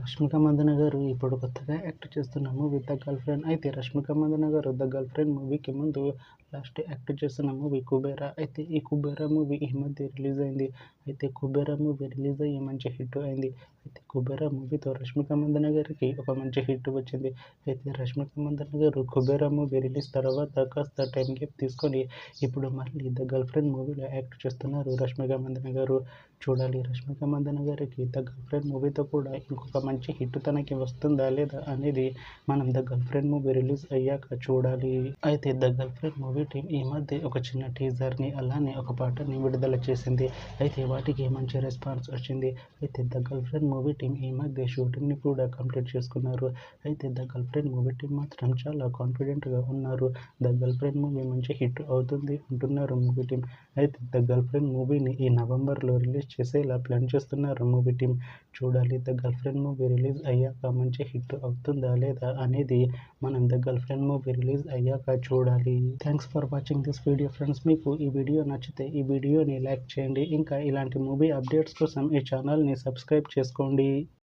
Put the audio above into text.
రష్మిక మందన గారు ఇప్పుడు కొత్తగా యాక్ట్ చేస్తున్న మూవీ ద గర్ల్ ఫ్రెండ్. అయితే రష్మిక మందన గారు ద గర్ల్ ఫ్రెండ్ మూవీకి ముందు లాస్ట్ యాక్ట్ చేస్తున్న మూవీ కుబేరా. అయితే ఈ కుబేరా మూవీ ఈ మధ్య రిలీజ్ అయింది. అయితే కుబేరా మూవీ రిలీజ్ అయ్యి మంచి హిట్ అయింది. అయితే కుబేరా మూవీతో రష్మిక మందన గారికి ఒక మంచి హిట్ వచ్చింది. అయితే రష్మిక మందన గారు కుబేరా మూవీ రిలీజ్ తర్వాత కాస్త టైం గ్యాప్ తీసుకొని ఇప్పుడు మళ్ళీ ద గర్ల్ ఫ్రెండ్ మూవీలో యాక్ట్ చేస్తున్నారు రష్మిక మందన గారు. చూడాలి రష్మిక మందన గారికి ద గర్ల్ ఫ్రెండ్ మూవీతో కూడా ఇంకొక మంచి హిట్ తనకి వస్తుందా లేదా అనేది మనం the girl friend movie release అయ్యాక చూడాలి. అయితే the girl friend movie team ఈ మధ్య ఒక చిన్న టీజర్ని అలానే ఒక పాటని విడుదల చేసింది. అయితే వాటికి మంచి రెస్పాన్స్ వచ్చింది. అయితే the girl friend movie team ఈ మధ్య షూటింగ్ని కూడా కంప్లీట్ చేసుకున్నారు. అయితే the girl friend movie team మాత్రం చాలా కాన్ఫిడెంట్గా ఉన్నారు. ద గర్ల్ ఫ్రెండ్ మూవీ మంచి హిట్ అవుతుంది అంటున్నారు మూవీ టీం. అయితే ద గర్ల్ ఫ్రెండ్ మూవీని ఈ నవంబర్లో రిలీజ్ చేసేలా ప్లాన్ చేస్తున్నారు మూవీ టీం. చూడాలి the girl friend movie release అయ్యాక మంచి హిట్ అవుతుందా లేదా అనేది మనం the girl friend movie release అయ్యాక చూడాలి. Thanks for watching this video friends. మీకు ఈ వీడియో నచ్చితే ఈ వీడియోని లైక్ చేయండి. ఇంకా ఇలాంటి మూవీ అప్డేట్స్ కోసం ఈ ఛానల్ని సబ్స్క్రైబ్ చేసుకోండి.